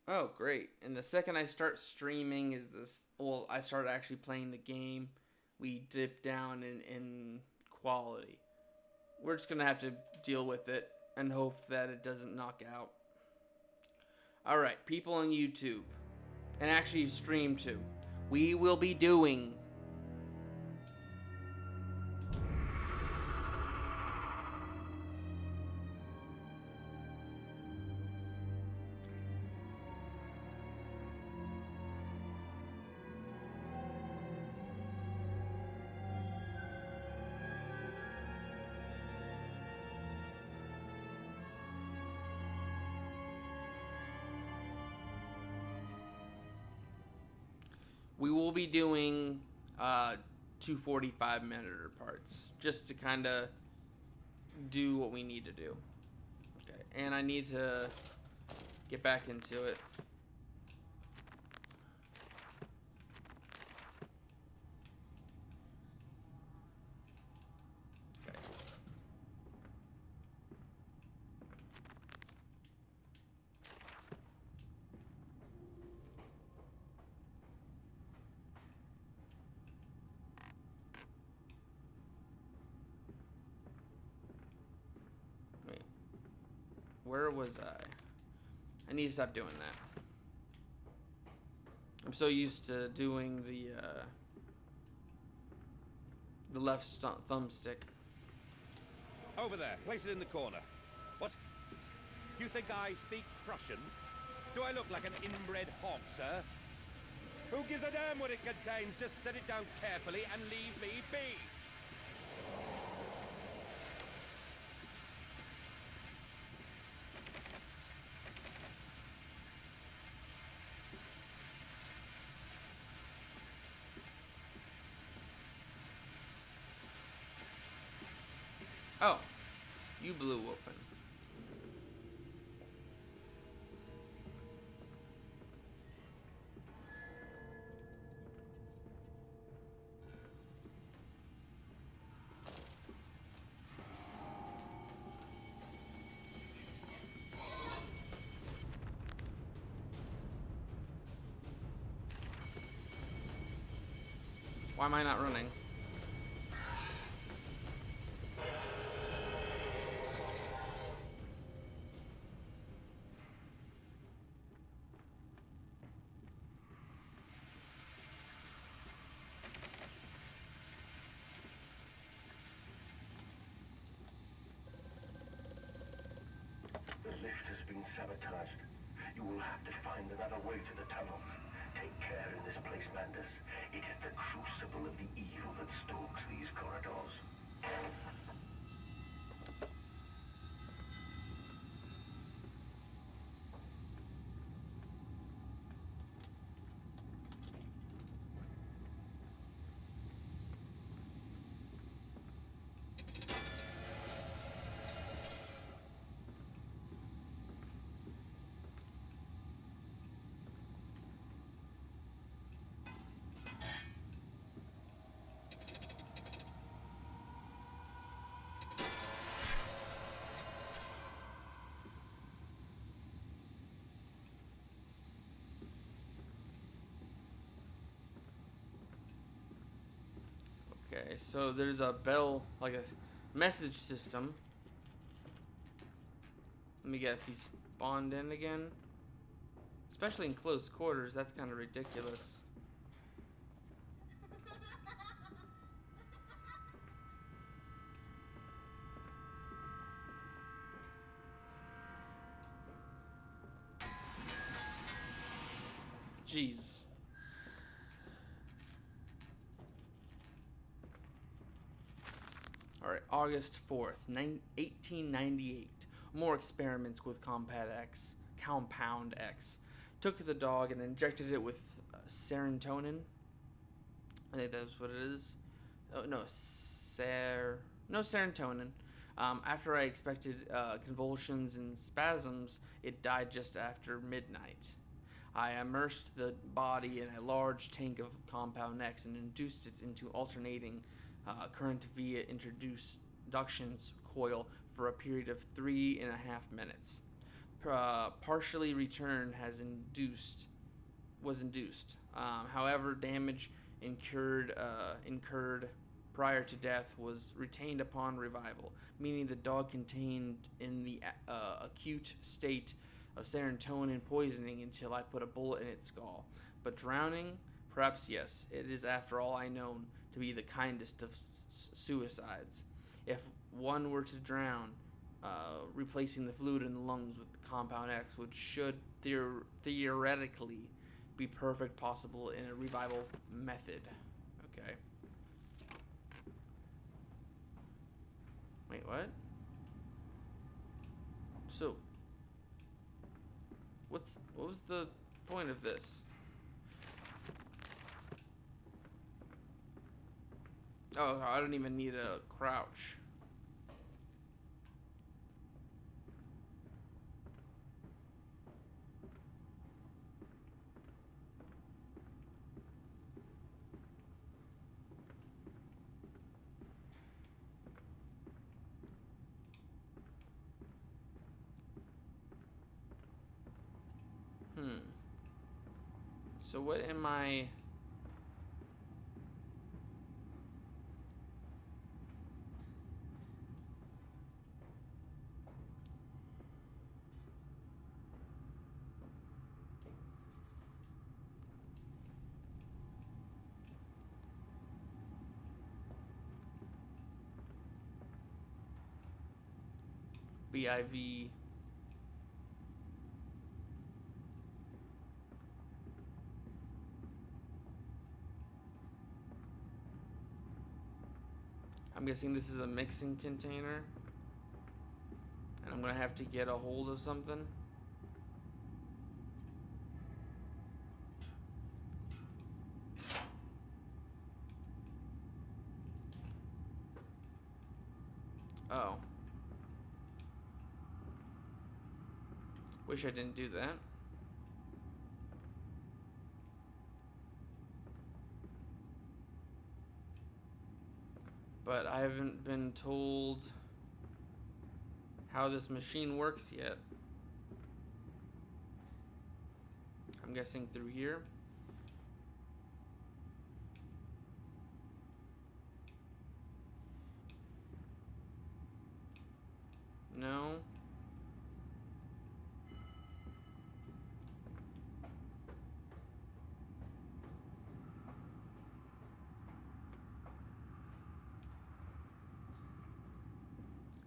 Oh, great. And the second I start streaming is this, well, I start actually playing the game, we dip down in quality. We're just going to have to deal with it and hope that it doesn't knock out. All right, people on YouTube, and actually stream too. We will be doing we will be doing 245-minute parts just to kind of do what we need to do. Okay, and I need to get back into it. Okay. Wait, where was I? I need to stop doing that. I'm so used to doing the left thumbstick. Over there, place it in the corner. What? You think I speak Prussian? Do I look like an inbred hog, sir? Who gives a damn what it contains? Just set it down carefully and leave me be. Oh, you blew open. Why am I not running? The lift has been sabotaged. You will have to find another way to the tunnels. Take care in this place, Mandus. It is the crucible of the evil that stalks these corridors. Okay, so there's a bell, like a message system. Let me guess, he spawned in again? Especially in close quarters, that's kind of ridiculous. Jeez. Alright, August 4th, 1898. More experiments with Compound X. Took the dog and injected it with serotonin. I think that's what it is. Oh, no, no serotonin. After I expected convulsions and spasms, it died just after midnight. I immersed the body in a large tank of Compound X and induced it into alternating current via inductions coil for a period of 3.5 minutes. partially returned was induced. However, damage incurred prior to death was retained upon revival, meaning the dog contained in the acute state of serotonin poisoning until I put a bullet in its skull. But drowning, perhaps yes, it is after all I known to be the kindest of suicides. If one were to drown, replacing the fluid in the lungs with compound X, which should theoretically be perfect possible in a revival method. Okay. Wait, what? So, what was the point of this? Oh, I don't even need a crouch. So what am I... BIV... I'm guessing this is a mixing container. And I'm gonna have to get a hold of something. Oh. Wish I didn't do that. But I haven't been told how this machine works yet. I'm guessing through here. No.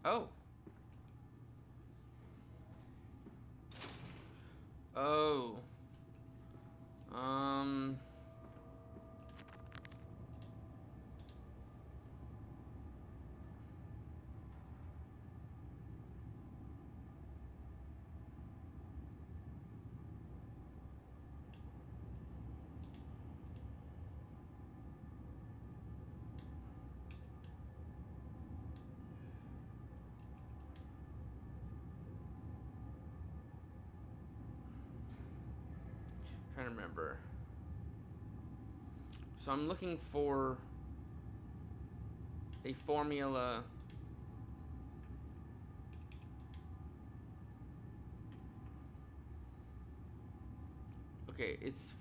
Oh. Oh. Trying to remember. So I'm looking for a formula. Okay, it's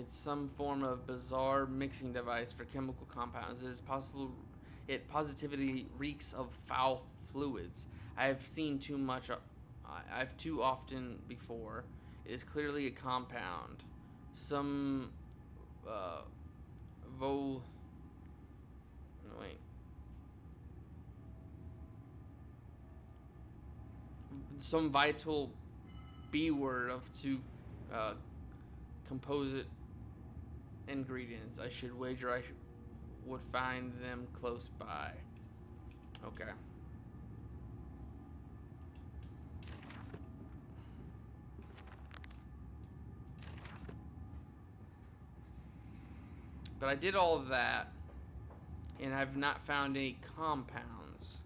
some form of bizarre mixing device for chemical compounds. It is possible it positively reeks of foul fluids. I've seen too much. I've too often before. It is clearly a compound. Some vol. No, wait. Some vital B word of to composite ingredients. I should wager would find them close by. Okay. But I did all of that, and I've not found any compounds.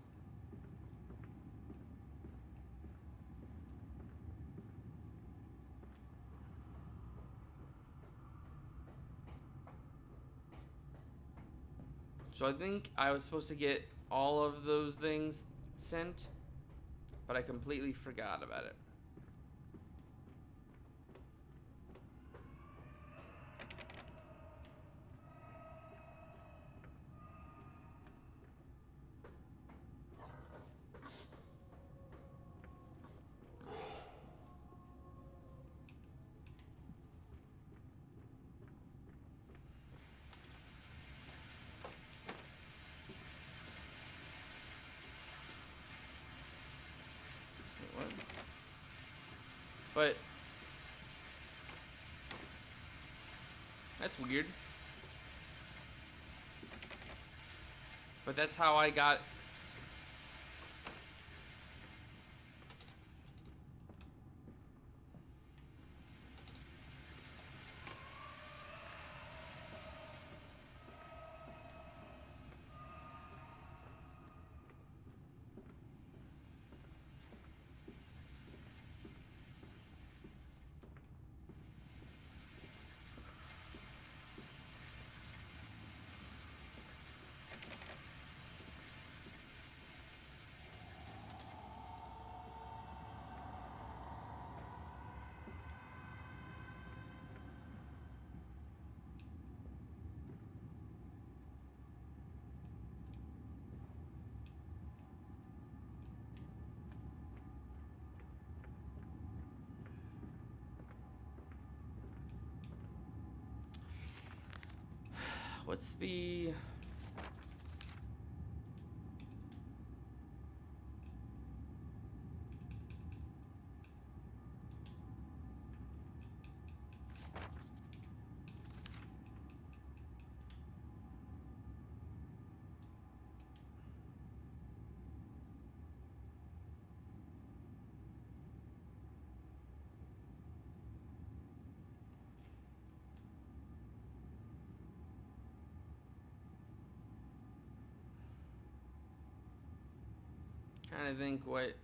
So I think I was supposed to get all of those things sent, but I completely forgot about it. But that's weird. But that's how I got. What's the... Trying to think what...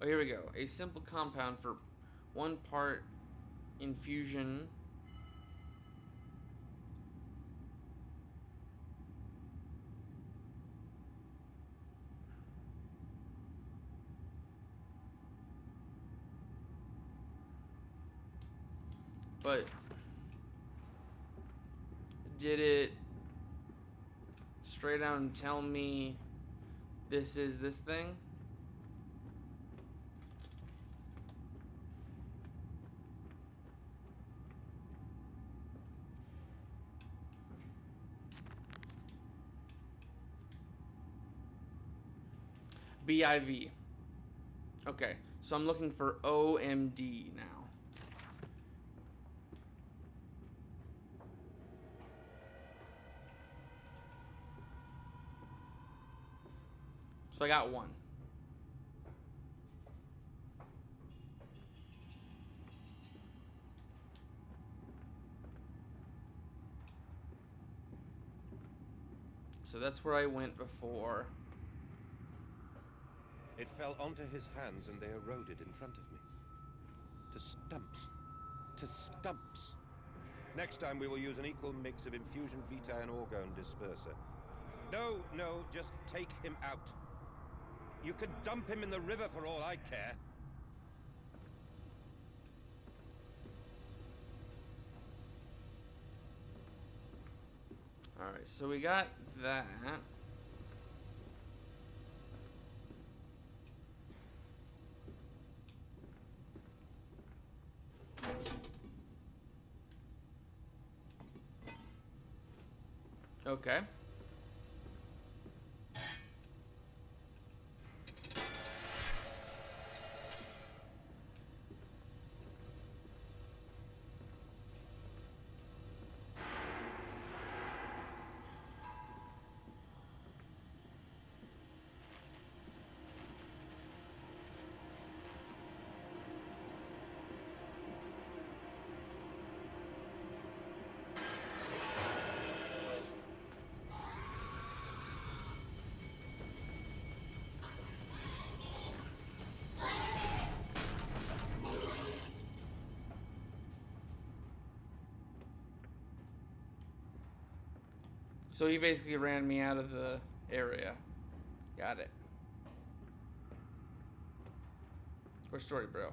Oh, here we go. A simple compound for 1 part infusion. But did it straight out and tell me this is this thing? BIV. Okay, so I'm looking for OMD now. So I got 1. So that's where I went before. It fell onto his hands and they eroded in front of me. To stumps. To stumps. Next time we will use an equal mix of infusion vitae and orgone disperser. No, just take him out. You can dump him in the river for all I care. Alright, so we got that. Okay. So he basically ran me out of the area. Got it. Where's Story Bro?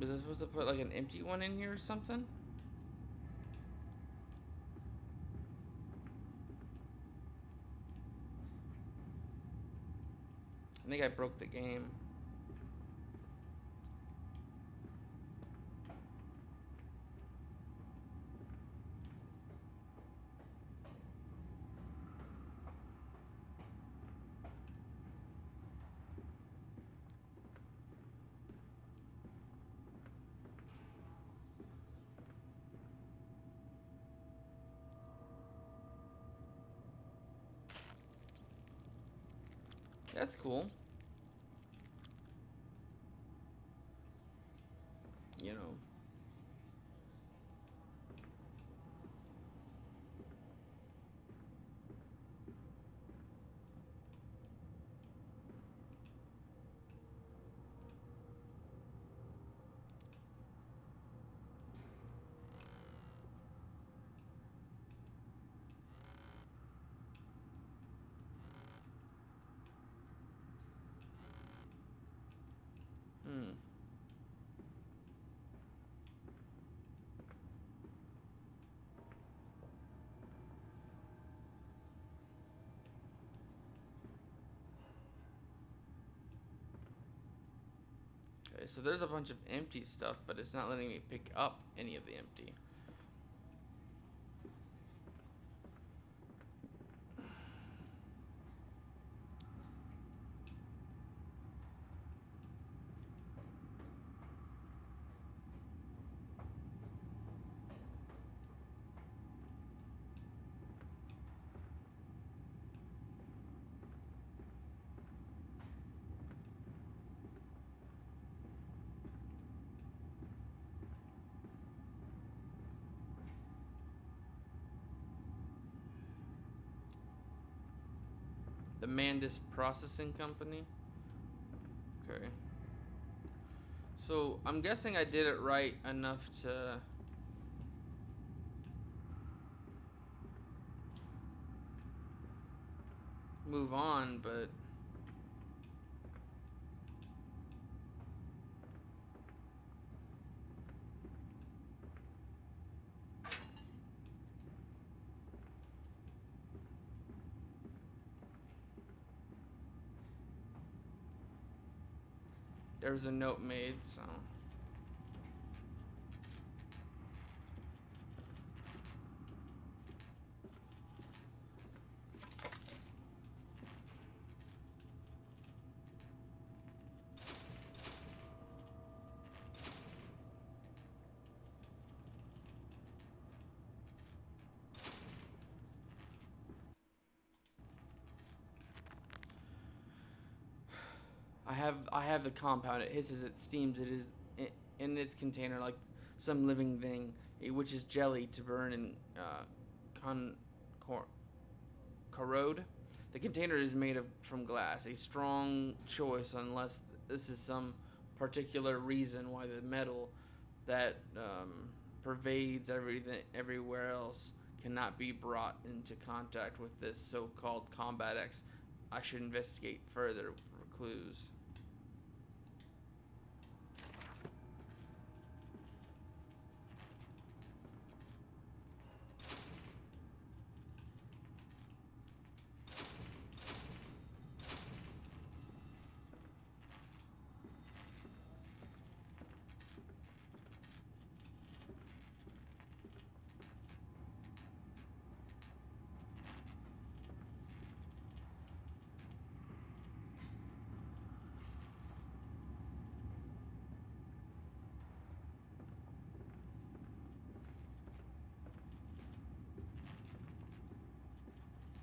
Was I supposed to put like an empty one in here or something? I think I broke the game. That's cool. You know. Hmm. Okay, so there's a bunch of empty stuff, but it's not letting me pick up any of the empty. The Mandis Processing Company. Okay. So I'm guessing I did it right enough to move on, but there was a note made, so. I have the compound. It hisses, it steams, it is in its container like some living thing, which is jelly to burn and corrode. The container is made from glass, a strong choice unless this is some particular reason why the metal that pervades everything everywhere else cannot be brought into contact with this so-called Combat X. I should investigate further for clues.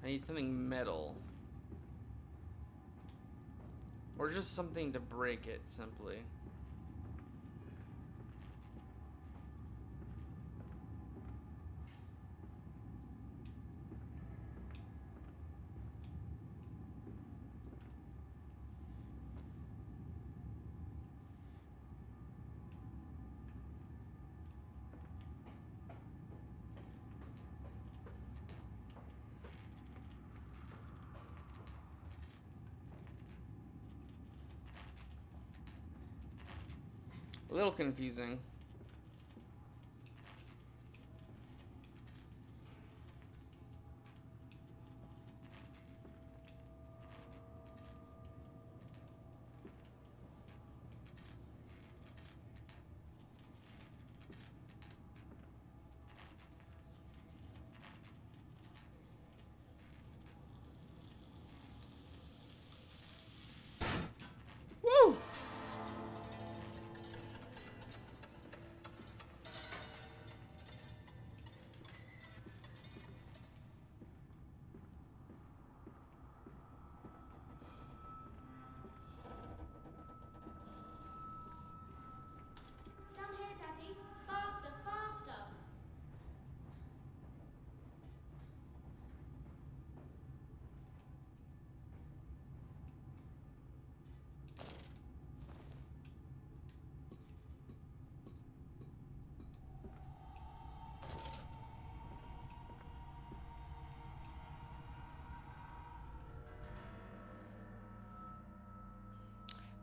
I need something metal. Or just something to break it, simply. A little confusing. Woo! Down here, Daddy. Faster, faster.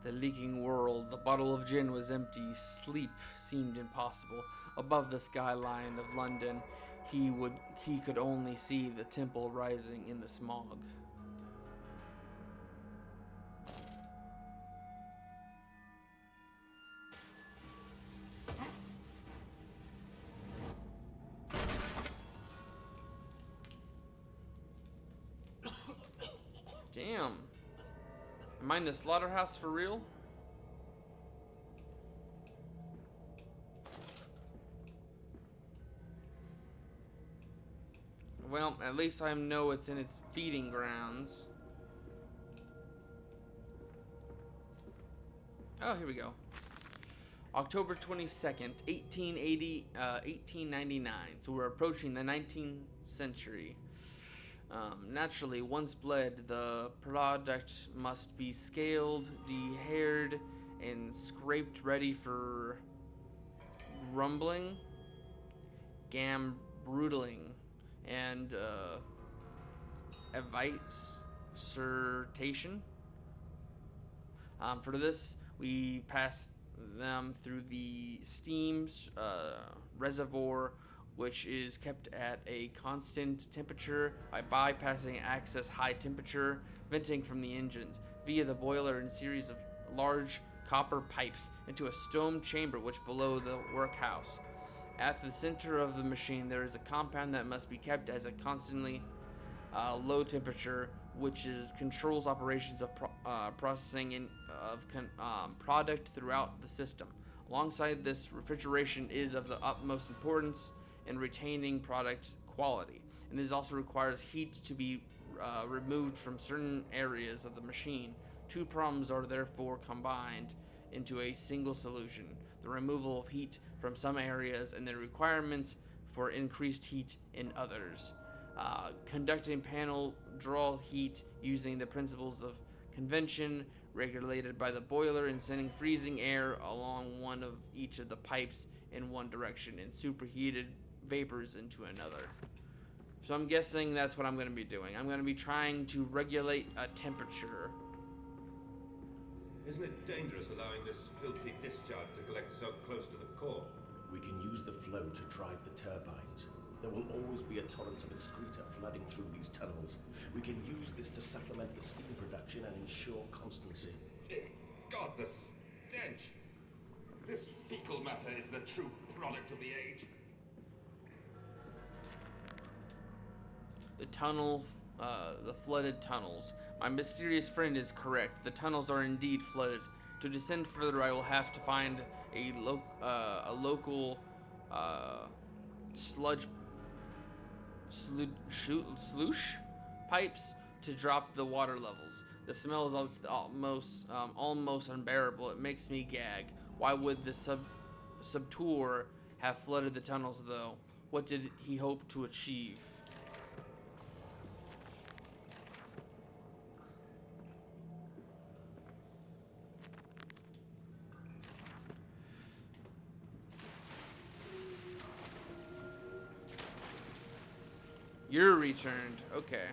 The leaking world. The bottle of gin was empty. Sleep seemed impossible. Above the skyline of London, he could only see the temple rising in the smog. Damn. Am I in the slaughterhouse for real? Well, at least I know it's in its feeding grounds. Oh, here we go. October 22nd, 1899. So we're approaching the 19th century. Naturally, once bled, the product must be scaled, de-haired, and scraped ready for grumbling, gambroodling, and evisceration. For this, we pass them through the steam reservoir, which is kept at a constant temperature by bypassing excess high temperature venting from the engines via the boiler and series of large copper pipes into a stone chamber which below the workhouse. At the center of the machine, there is a compound that must be kept as a constantly low temperature, which controls operations of processing product throughout the system. Alongside this, refrigeration is of the utmost importance in retaining product quality, and this also requires heat to be removed from certain areas of the machine. Two problems are therefore combined into a single solution: the removal of heat from some areas and the requirements for increased heat in others. Conducting panel draw heat using the principles of convention regulated by the boiler and sending freezing air along one of each of the pipes in one direction and superheated vapors into another. So I'm guessing that's what I'm going to be doing. I'm going to be trying to regulate a temperature. Isn't it dangerous allowing this filthy discharge to collect so close to the core? We can use the flow to drive the turbines. There will always be a torrent of excreta flooding through these tunnels. We can use this to supplement the steam production and ensure constancy. Dear God, the stench! This fecal matter is the true product of the age. The flooded tunnels. My mysterious friend is correct. The tunnels are indeed flooded. To descend further, I will have to find a local slush pipes to drop the water levels. The smell is almost unbearable. It makes me gag. Why would the subtour have flooded the tunnels, though? What did he hope to achieve? You're returned. Okay.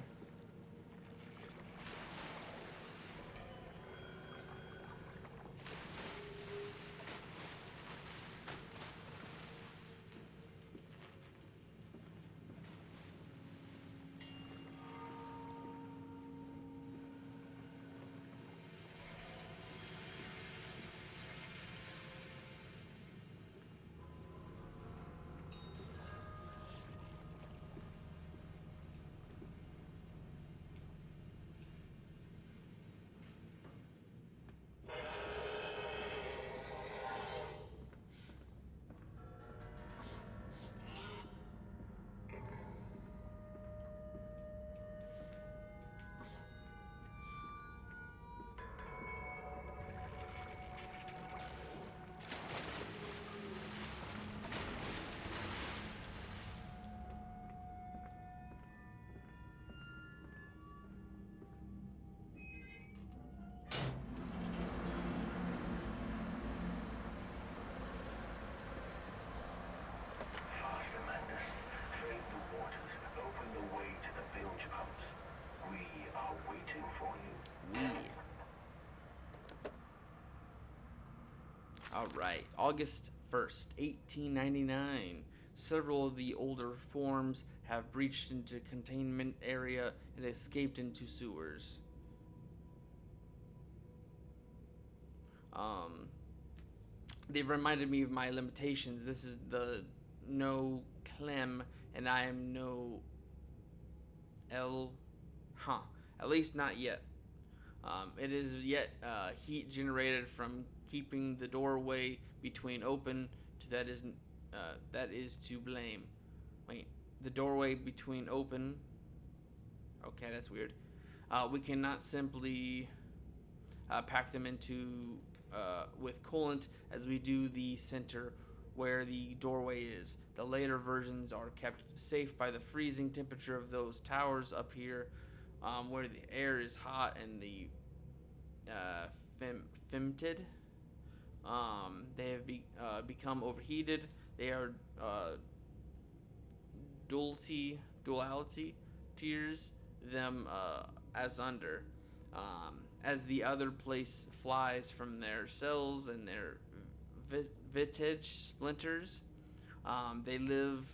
All right, August 1st, 1899. Several of the older forms have breached into containment area and escaped into sewers. Um, they've reminded me of my limitations. This is the no Clem, and I am no L. Huh. At least not yet. It is yet heat generated from keeping the doorway between open to that is to blame. Wait, the doorway between open. Okay, that's weird. We cannot simply pack them into with coolant as we do the center where the doorway is. The later versions are kept safe by the freezing temperature of those towers up here, where the air is hot and the femtid. They have become overheated. They are duality tears them as under. As the other place flies from their cells and their vintage splinters, they live.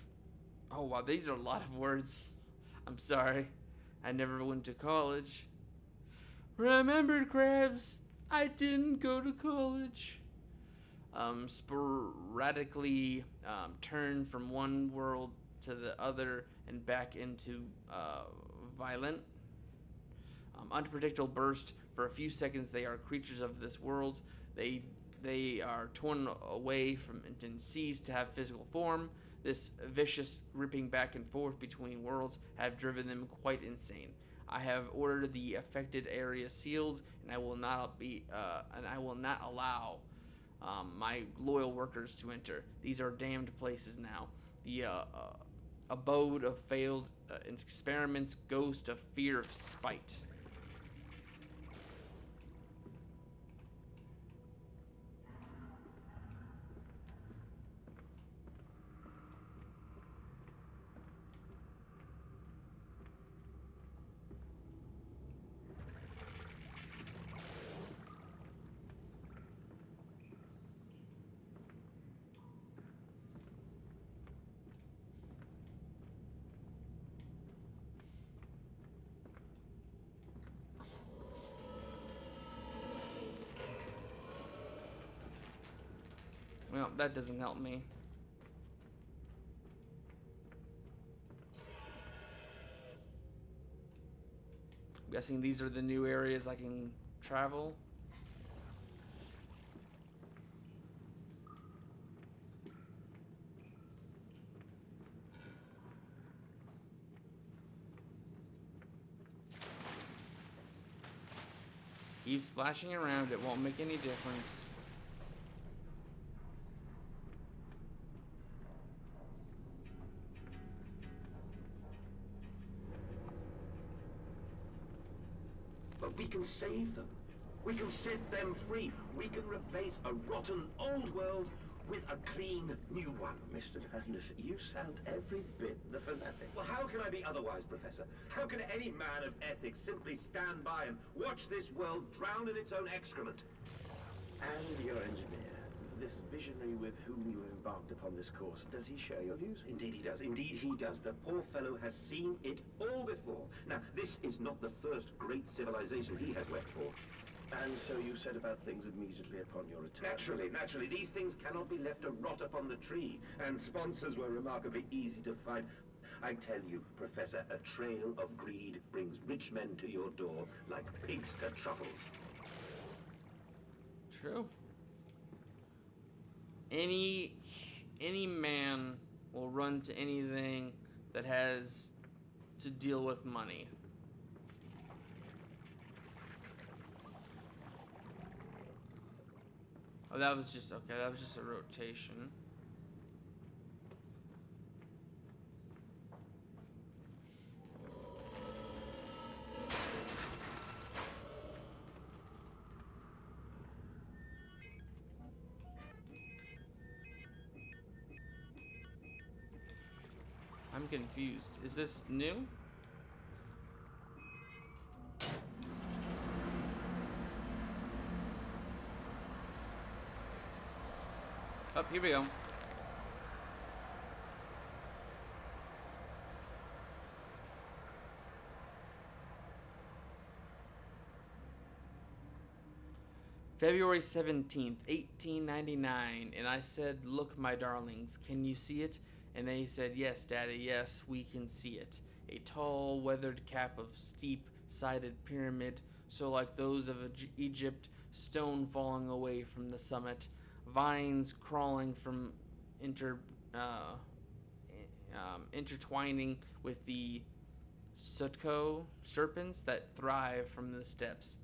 Oh wow, these are a lot of words. I'm sorry, I never went to college. Remember, crabs, I didn't go to college. Sporadically turn from one world to the other and back into violent, unpredictable burst. For a few seconds, they are creatures of this world. They are torn away from and seized to have physical form. This vicious ripping back and forth between worlds have driven them quite insane. I have ordered the affected area sealed, and I will not allow my loyal workers to enter. These are damned places now. The abode of failed experiments, ghost of fear of spite. Well, that doesn't help me. I'm guessing these are the new areas I can travel. Keep splashing around, it won't make any difference. But we can save them. We can set them free. We can replace a rotten old world with a clean new one. Mr. Landis, you sound every bit the fanatic. Well, how can I be otherwise, Professor? How can any man of ethics simply stand by and watch this world drown in its own excrement? And your engineer, this visionary with whom you embarked upon this course, does he share your views? Indeed he does. Indeed he does. The poor fellow has seen it all before. Now, this is not the first great civilization he has wept for. And so you set about things immediately upon your return? Naturally. These things cannot be left to rot upon the tree. And sponsors were remarkably easy to find. I tell you, Professor, a trail of greed brings rich men to your door like pigs to truffles. True. Any man will run to anything that has to deal with money. Oh, that was just okay. That was just a rotation. I'm confused. Is this new? here we go. February 17th, 1899, and I said, "Look, my darlings, can you see it?" And they said, "Yes, Daddy, yes, we can see it. A tall, weathered cap of steep-sided pyramid, so like those of Egypt, stone falling away from the summit, vines crawling from uh, intertwining with the Sutko serpents that thrive from the steps.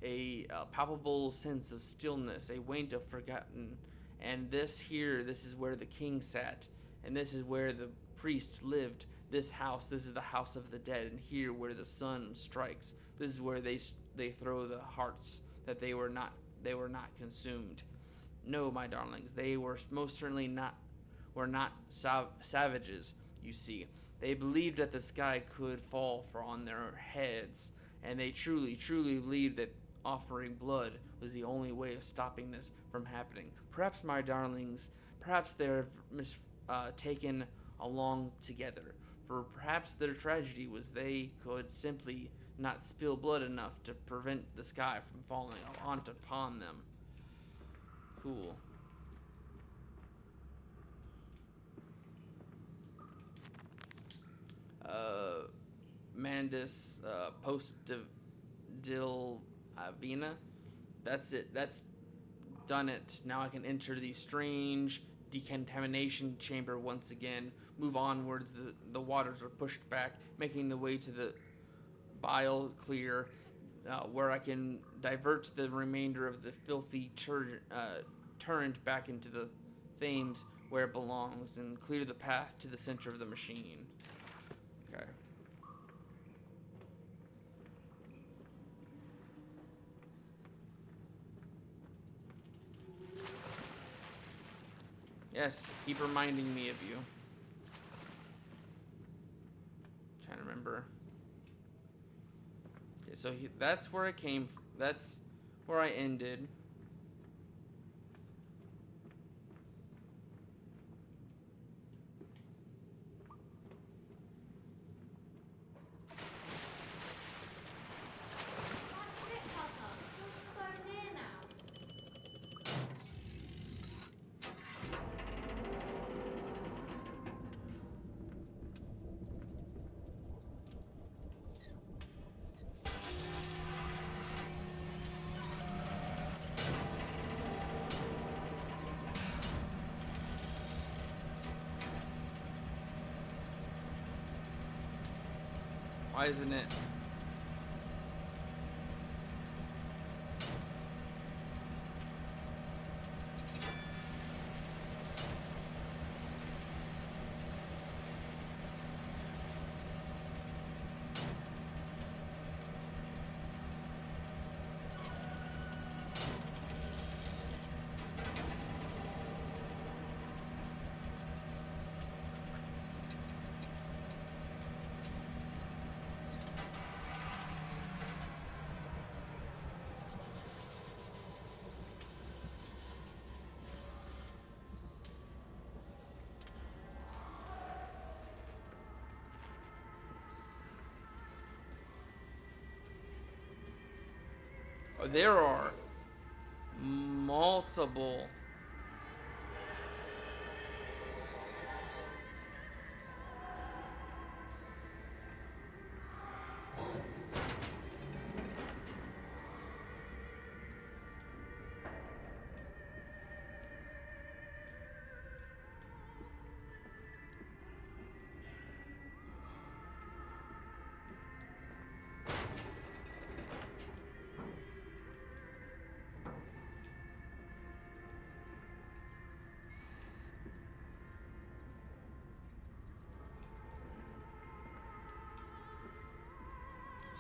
A palpable sense of stillness, a weight of forgotten. And this is where the king sat, and this is where the priest lived. This is the house of the dead, and here where the sun strikes, this is where they throw the hearts that they were not consumed. No, my darlings, they were most certainly not savages. You see, they believed that the sky could fall on their heads, and they truly believed that offering blood was the only way of stopping this from happening. Perhaps, my darlings, perhaps they're taken along together, for perhaps their tragedy was they could simply not spill blood enough to prevent the sky from falling upon them. Cool. Mandus post Dilvina. That's it. That's done it. Now I can enter the strange decontamination chamber once again. Move onwards. The waters are pushed back, making the way to the bile clear, where I can divert the remainder of the filthy turrent back into the Thames where it belongs, and clear the path to the center of the machine. Okay. Yes, keep reminding me of you. Trying to remember. Okay, so that's where I came. That's where I ended. That's it, Papa. You're so near now. Why isn't it? There are multiple.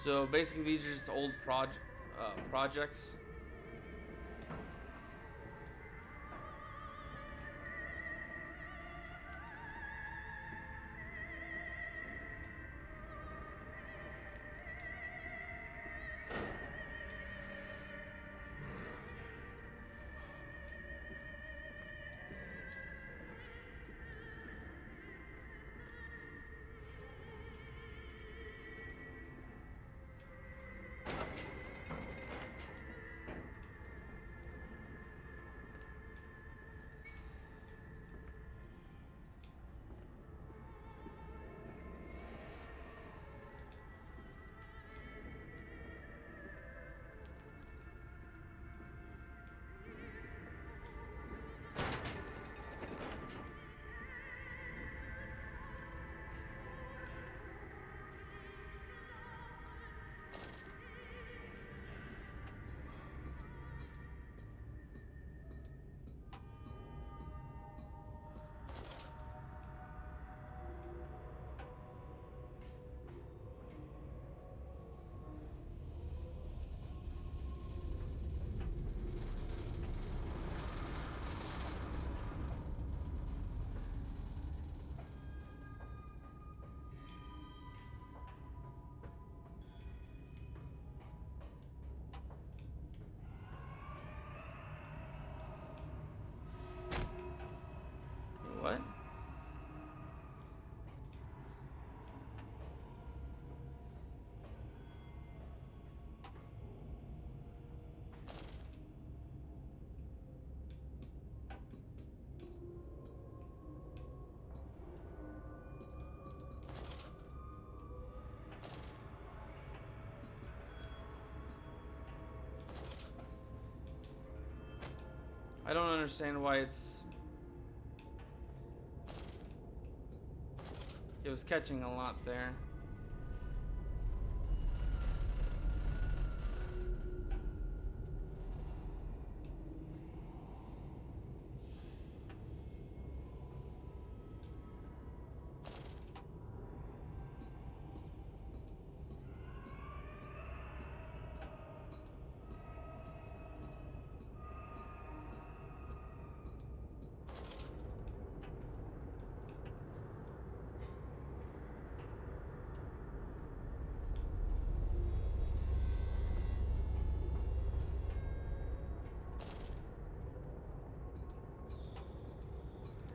So basically, these are just old projects. I don't understand why it was catching a lot there.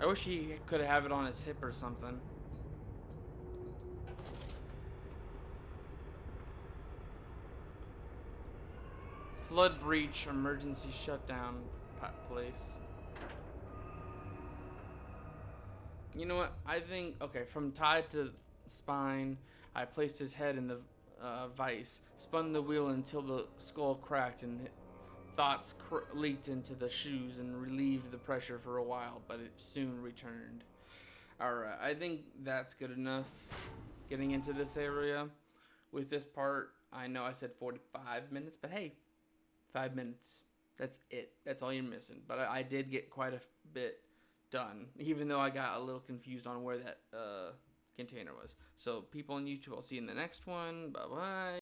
I wish he could have it on his hip or something. Flood breach, emergency shutdown place. You know what? I think, okay, from tied to spine, I placed his head in the vise, spun the wheel until the skull cracked, and thoughts leaked into the shoes and relieved the pressure for a while, but it soon returned. Alright, I think that's good enough getting into this area. With this part, I know I said 45 minutes, but hey, 5 minutes. That's it. That's all you're missing. But I did get quite a bit done, even though I got a little confused on where that container was. So people on YouTube, I'll see you in the next one. Bye-bye.